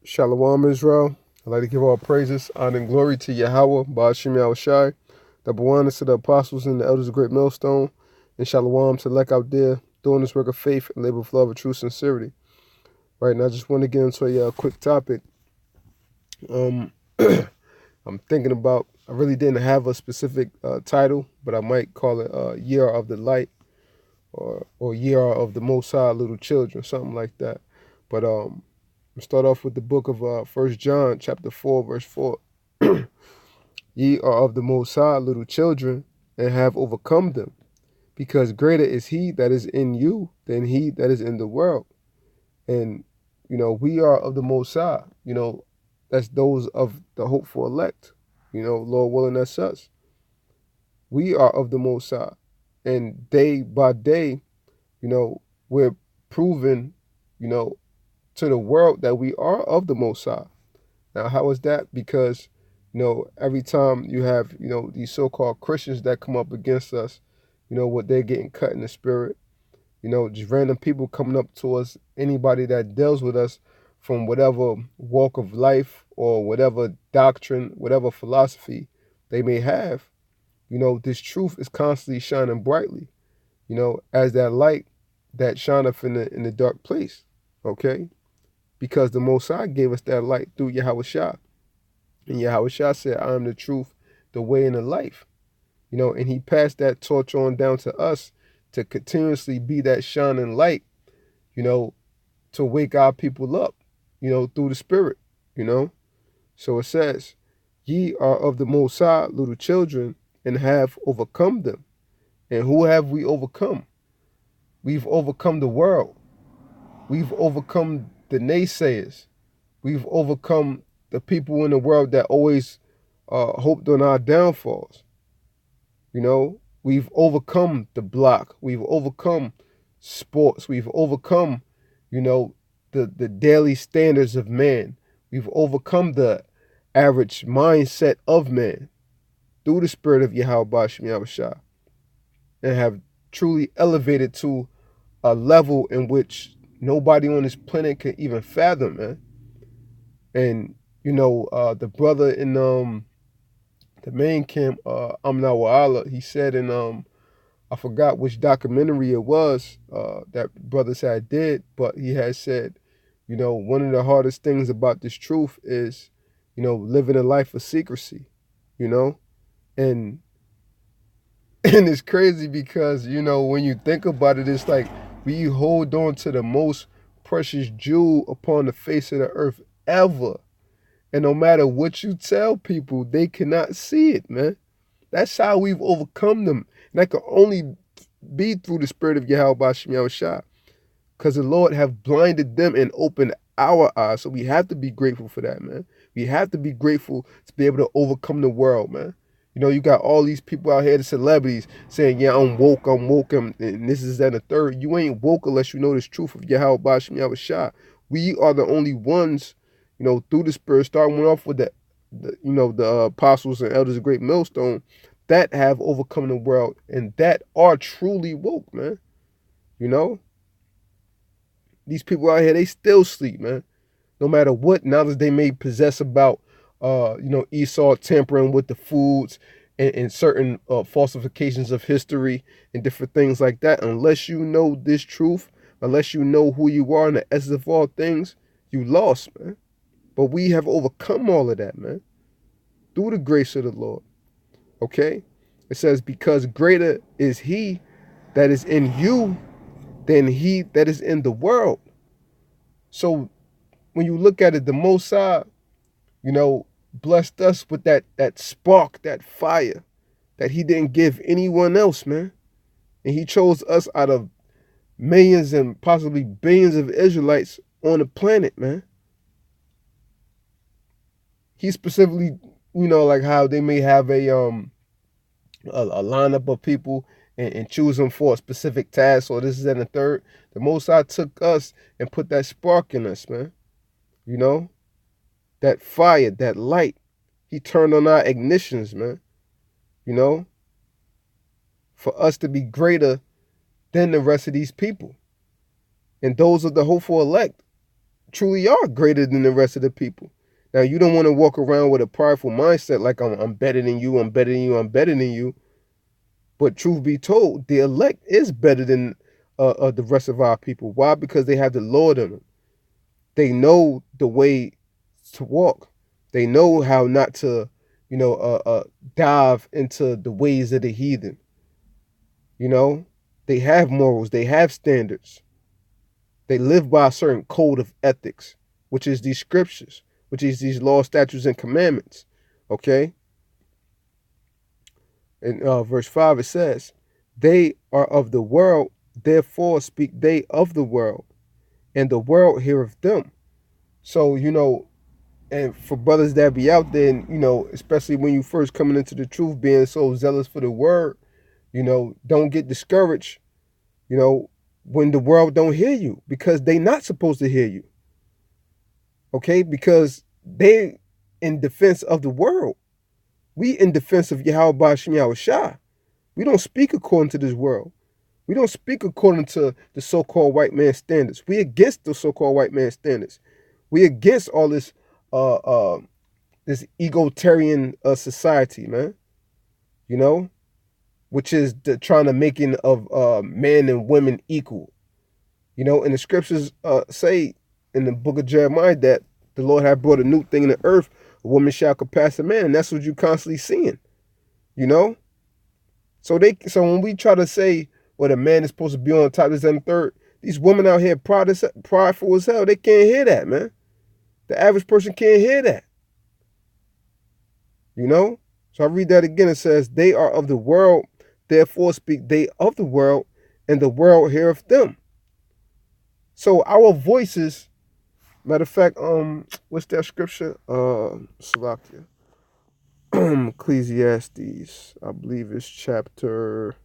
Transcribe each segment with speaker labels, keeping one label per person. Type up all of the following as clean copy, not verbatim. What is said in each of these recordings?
Speaker 1: Shalawam, Israel. I'd like to give all praises, honor, and glory to YAHAWAH, YAHAWASHI, double honors to the apostles and the elders of Great Millstone, and Shalawam to elect out there doing this work of faith and labor of love and true sincerity. Right now, I just want to get into a quick topic. I'm thinking about, I really didn't have a specific title, but I might call it Year of the Light or Year of the Most High Little Children, something like that. But we'll start off with the book of 1 John, chapter 4, verse 4. Ye are of the Most High, little children, and have overcome them, because greater is he that is in you than he that is in the world. And, we are of the Most High. That's those of the hopeful elect. Lord willing, that's us. We are of the Most High. And day by day, we're proving, to the world that we are of the Most High. Now, how is that? Because, every time you have, these so-called Christians that come up against us, what they're getting cut in the spirit, just random people coming up to us, anybody that deals with us from whatever walk of life or whatever doctrine, whatever philosophy they may have, this truth is constantly shining brightly, as that light that shineth in the dark place, okay? Because the Most High gave us that light through Yahawashi. And Yahawashi said, I am the truth, the way, and the life. And he passed that torch on down to us to continuously be that shining light, to wake our people up, through the Spirit, So it says, ye are of the Most High, little children, and have overcome them. And who have we overcome? We've overcome the world. We've overcome the naysayers. We've overcome the people in the world that always hoped on our downfalls. We've overcome the block. We've overcome sports. We've overcome, the daily standards of man. We've overcome the average mindset of man through the spirit of YAHAWASHI and have truly elevated to a level in which nobody on this planet can even fathom, man. And, the brother in the main camp, Amna Wa'ala, he said in, I forgot which documentary it was that brothers had did, but he had said, one of the hardest things about this truth is, living a life of secrecy, and and it's crazy because, when you think about it, it's like we hold on to the most precious jewel upon the face of the earth ever. And no matter what you tell people, they cannot see it, man. That's how we've overcome them. And that can only be through the spirit of Yahawashi. Because the Lord have blinded them and opened our eyes. So we have to be grateful for that, man. We have to be grateful to be able to overcome the world, man. You got all these people out here, the celebrities, saying, yeah, I'm woke, and this is that and the third. You ain't woke unless you know this truth of Yahawashi. We are the only ones, through the spirit, starting off with the apostles and elders of Great Millstone, that have overcome the world and that are truly woke, man. These people out here, they still sleep, man. No matter what knowledge they may possess about, Esau tampering with the foods and certain falsifications of history and different things like that. Unless you know this truth, unless you know who you are in the essence of all things, you lost, man. But we have overcome all of that, man, through the grace of the Lord. Okay? It says, because greater is he that is in you than he that is in the world. So when you look at it, the Most High, blessed us with that spark, that fire that he didn't give anyone else, man. And he chose us out of millions and possibly billions of Israelites on the planet, man. He specifically, like how they may have a lineup of people and choose them for a specific task or this is and the third. The Most High took us and put that spark in us, man. That fire, that light. He turned on our ignitions, man. For us to be greater than the rest of these people. And those of the hopeful elect, truly are greater than the rest of the people. Now, you don't want to walk around with a prideful mindset like I'm better than you, I'm better than you, I'm better than you. But truth be told, the elect is better than the rest of our people. Why? Because they have the Lord in them. They know the way to walk. They know how not to, dive into the ways of the heathen. They have morals. They have standards. They live by a certain code of ethics, which is these scriptures, which is these laws, statutes, and commandments. Okay? In verse 5, it says, they are of the world, therefore speak they of the world, and the world heareth them. So, and for brothers that be out there, and, especially when you first coming into the truth, being so zealous for the word, don't get discouraged, when the world don't hear you, because they not supposed to hear you. Okay? Because they in defense of the world. We in defense of YAHAWASHI. We don't speak according to this world. We don't speak according to the so-called white man standards. We against the so-called white man standards. We against all this this egalitarian society, man. Which is the trying to making of men and women equal. And the scriptures say in the book of Jeremiah that the Lord had brought a new thing in the earth, a woman shall surpass a man, and that's what you constantly seeing. So when we try to say, well, the man is supposed to be on top of this and the third, these women out here prideful as hell, they can't hear that, man. The average person can't hear that. So I read that again. It says, they are of the world, therefore speak they of the world, and the world heareth them. So our voices, matter of fact, what's that scripture? Salakia. Ecclesiastes, I believe it's chapter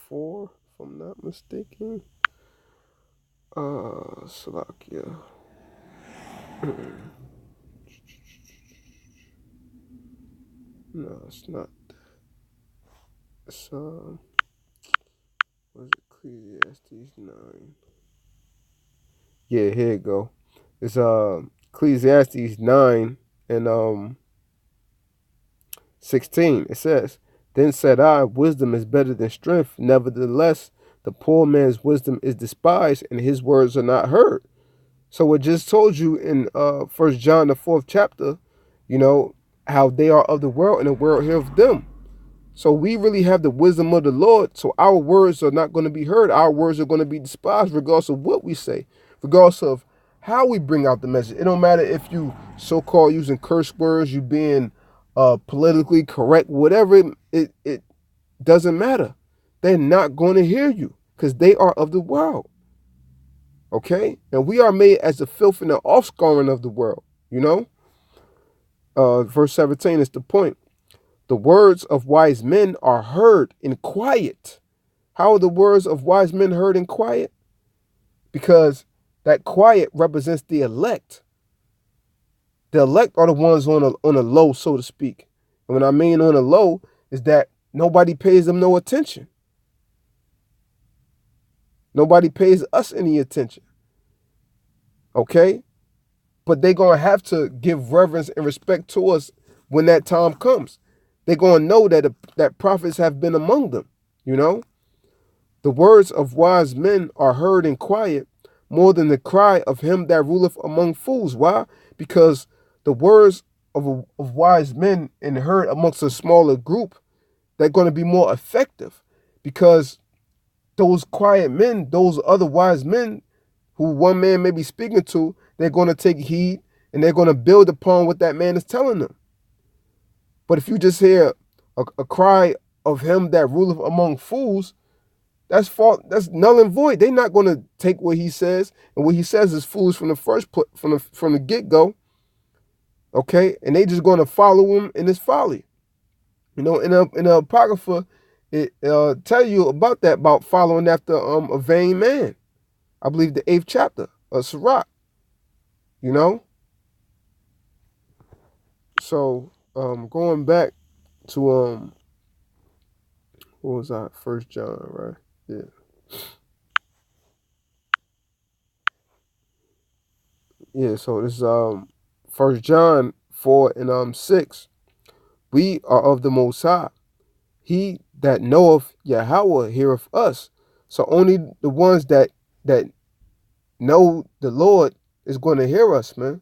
Speaker 1: 4, if I'm not mistaken. Salakia. No, it's not. It's what is it? Ecclesiastes 9. Yeah, here you go. It's Ecclesiastes 9 and 16. It says, then said I, wisdom is better than strength. Nevertheless, the poor man's wisdom is despised, and his words are not heard. So it just told you in 1 John the 4th chapter, how they are of the world, and the world heareth them. So we really have the wisdom of the Lord. So our words are not going to be heard. Our words are going to be despised, regardless of what we say, regardless of how we bring out the message. It don't matter if you so-called using curse words, you being politically correct, whatever. It doesn't matter. They're not going to hear you because they are of the world. Okay? And we are made as the filth and the offscouring of the world. Verse 17 is the point. The words of wise men are heard in quiet. How are the words of wise men heard in quiet? Because that quiet represents the elect. The elect are the ones on a low, so to speak. And what I mean on a low is that nobody pays them no attention. Nobody pays us any attention. Okay? But they're going to have to give reverence and respect to us when that time comes. They're going to know that prophets have been among them, The words of wise men are heard in quiet more than the cry of him that ruleth among fools. Why? Because the words of wise men and heard amongst a smaller group, they're going to be more effective. Because those quiet men, those other wise men who one man may be speaking to, they're going to take heed and they're going to build upon what that man is telling them. But if you just hear a cry of him that ruleth among fools, that's null and void. They're not going to take what he says, and what he says is foolish from the get-go. Okay, and they just going to follow him in his folly. In the Apocrypha, it tell you about following after a vain man. I believe the 8th chapter of Sirach. So going back to what was that? 1 John, right? Yeah. Yeah, so this is 1 John 4 and 6. We are of the Most High. He that knoweth Yahawah heareth us. So only the ones that know the Lord is going to hear us, man.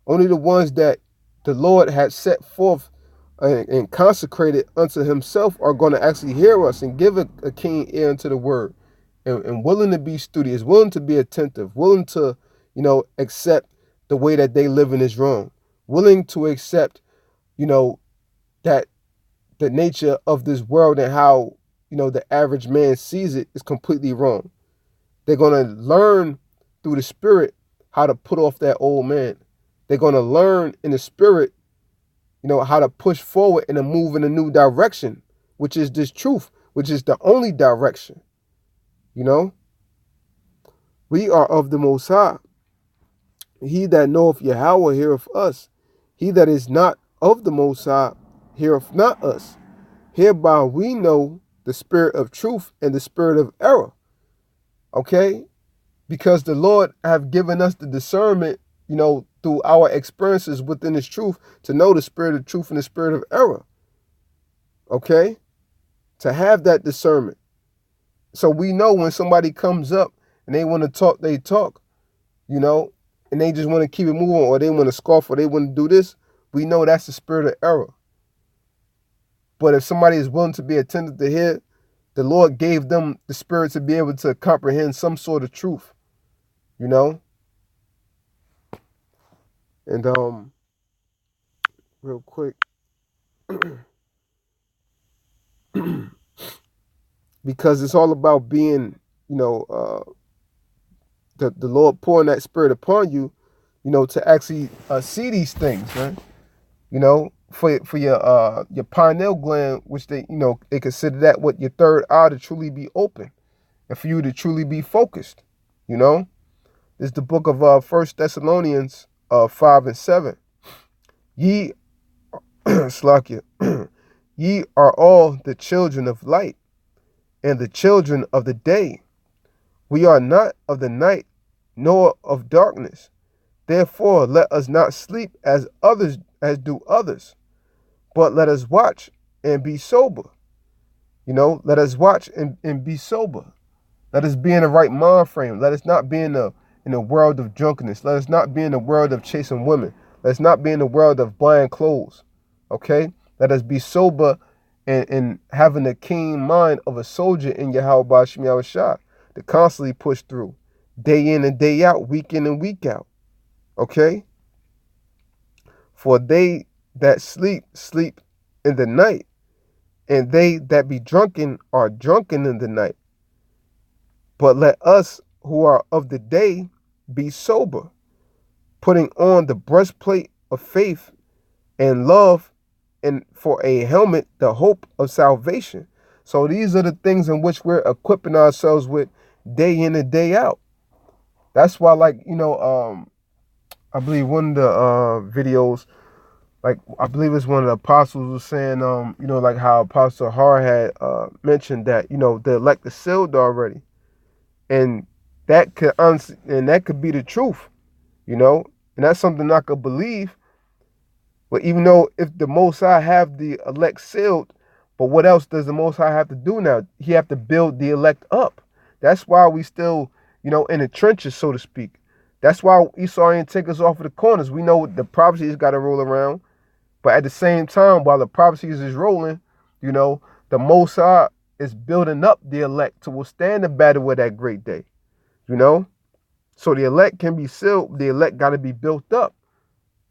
Speaker 1: Only the ones that the Lord had set forth and consecrated unto himself are going to actually hear us and give a keen ear unto the word, and willing to be studious, willing to be attentive, willing to, accept the way that they living is wrong, willing to accept, that the nature of this world and how, the average man sees it is completely wrong. They're going to learn through the Spirit how to put off that old man. They're going to learn in the Spirit, how to push forward and to move in a new direction, which is this truth, which is the only direction. We are of the Most High. He that knoweth Yahawah heareth us. He that is not of the Most High heareth not us. Hereby we know the spirit of truth and the spirit of error. Okay? Because the Lord have given us the discernment, through our experiences within his truth, to know the spirit of truth and the spirit of error. Okay? To have that discernment. So we know when somebody comes up and they want to talk, they talk, and they just want to keep it moving, or they want to scoff, or they want to do this. We know that's the spirit of error. But if somebody is willing to be attentive to hear, the Lord gave them the spirit to be able to comprehend some sort of truth, And real quick, because it's all about being, the Lord pouring that spirit upon you, to actually see these things, man. For your pineal gland, which they consider that what your third eye to truly be open, and for you to truly be focused. This is the book of 1 Thessalonians 5 and 7. Ye Slakia, ye are all the children of light and the children of the day. We are not of the night nor of darkness. Therefore let us not sleep as do others, but let us watch and be sober. Let us watch and be sober. Let us be in the right mind frame. Let us not be in the world of drunkenness. Let us not be in the world of chasing women. Let us not be in the world of buying clothes. Okay? Let us be sober and having a keen mind of a soldier in YAHAWASHI to constantly push through, day in and day out, week in and week out. Okay? For they that sleep, sleep in the night, and they that be drunken are drunken in the night. But let us who are of the day be sober, putting on the breastplate of faith and love, and for a helmet the hope of salvation. So these are the things in which we're equipping ourselves with day in and day out. That's why, I believe one of the videos, I believe it's one of the apostles was saying, like how Apostle Har had mentioned that, the elect is sealed already. And that could be the truth, and that's something I could believe. But even though if the Most High have the elect sealed, but what else does the Most High have to do now? He have to build the elect up. That's why we still, in the trenches, so to speak. That's why Esau ain't take us off of the corners. We know the prophecies got to roll around. But at the same time, while the prophecies is rolling, the Most High is building up the elect to withstand the battle of that great day. So the elect can be sealed. The elect got to be built up.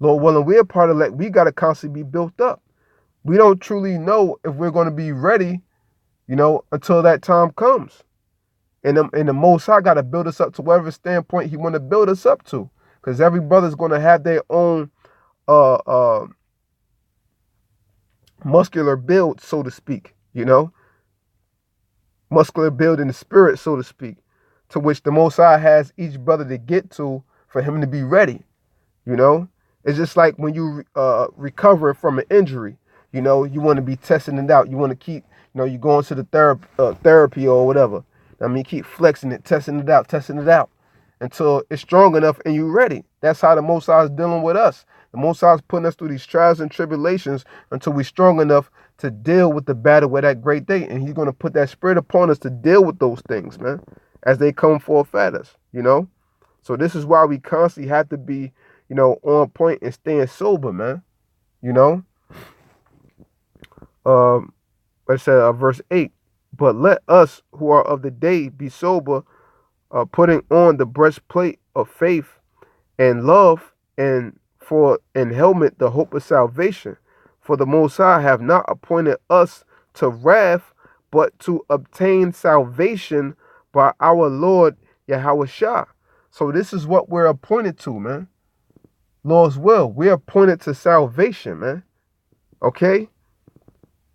Speaker 1: Lord willing, we're part of the elect. We got to constantly be built up. We don't truly know if we're going to be ready, until that time comes. And the Most High got to build us up to whatever standpoint he want to build us up to. Because every brother's going to have their own muscular build, so to speak, muscular build in the spirit, so to speak, to which the Most High has each brother to get to for him to be ready. It's just like when you recover from an injury, you want to be testing it out. You want to keep, you go into the therapy or whatever. Keep flexing it, testing it out, until it's strong enough and you're ready. That's how the Most High is dealing with us. The Most High is putting us through these trials and tribulations until we're strong enough to deal with the battle with that great day. And he's going to put that spirit upon us to deal with those things, man, as they come forth at us, you know. So this is why we constantly have to be, you know, on point and staying sober, man, you know. Let's say verse 8. But let us who are of the day be sober, putting on the breastplate of faith and love, and helmet the hope of salvation. For the Most High have not appointed us to wrath, but to obtain salvation by our Lord YAHAWASHI. So this is what we're appointed to, man. Lord's will. We're appointed to salvation, man. Okay?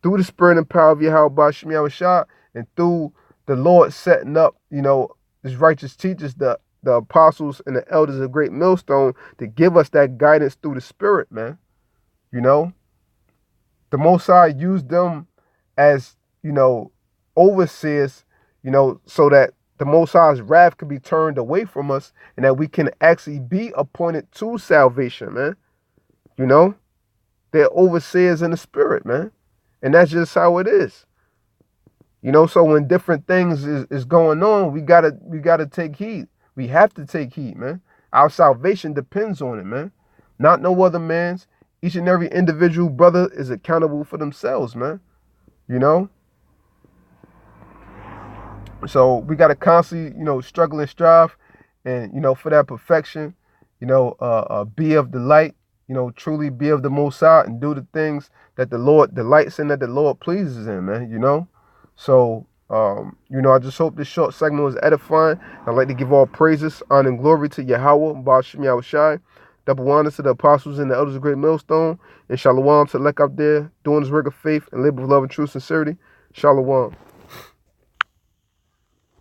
Speaker 1: Through the spirit and power of YAHAWASHI, and through the Lord setting up, you know, his righteous teachers, the apostles and the elders of Great Millstone, to give us that guidance through the spirit, man. You know, the Most High used them as, you know, overseers, you know, so that the Most High's wrath could be turned away from us and that we can actually be appointed to salvation, man. You know, they're overseers in the spirit, man. And that's just how it is. You know, so when different things is going on, we gotta take heed. We have to take heed, man. Our salvation depends on it, man. Not no other man's. Each and every individual brother is accountable for themselves, man. You know? So we got to constantly, you know, struggle and strive and, you know, for that perfection, you know, be of the light, you know, truly be of the Most High and do the things that the Lord delights in, that the Lord pleases in, man, you know? So, you know, I just hope this short segment was edifying. I'd like to give all praises, honor, and glory to Yahawah, Ba'ashim Yahawashi. Double honors to the apostles and the elders of Great Millstone. And Shalawam to elect out there, doing this work of faith and labor of love and true sincerity. Shalawam.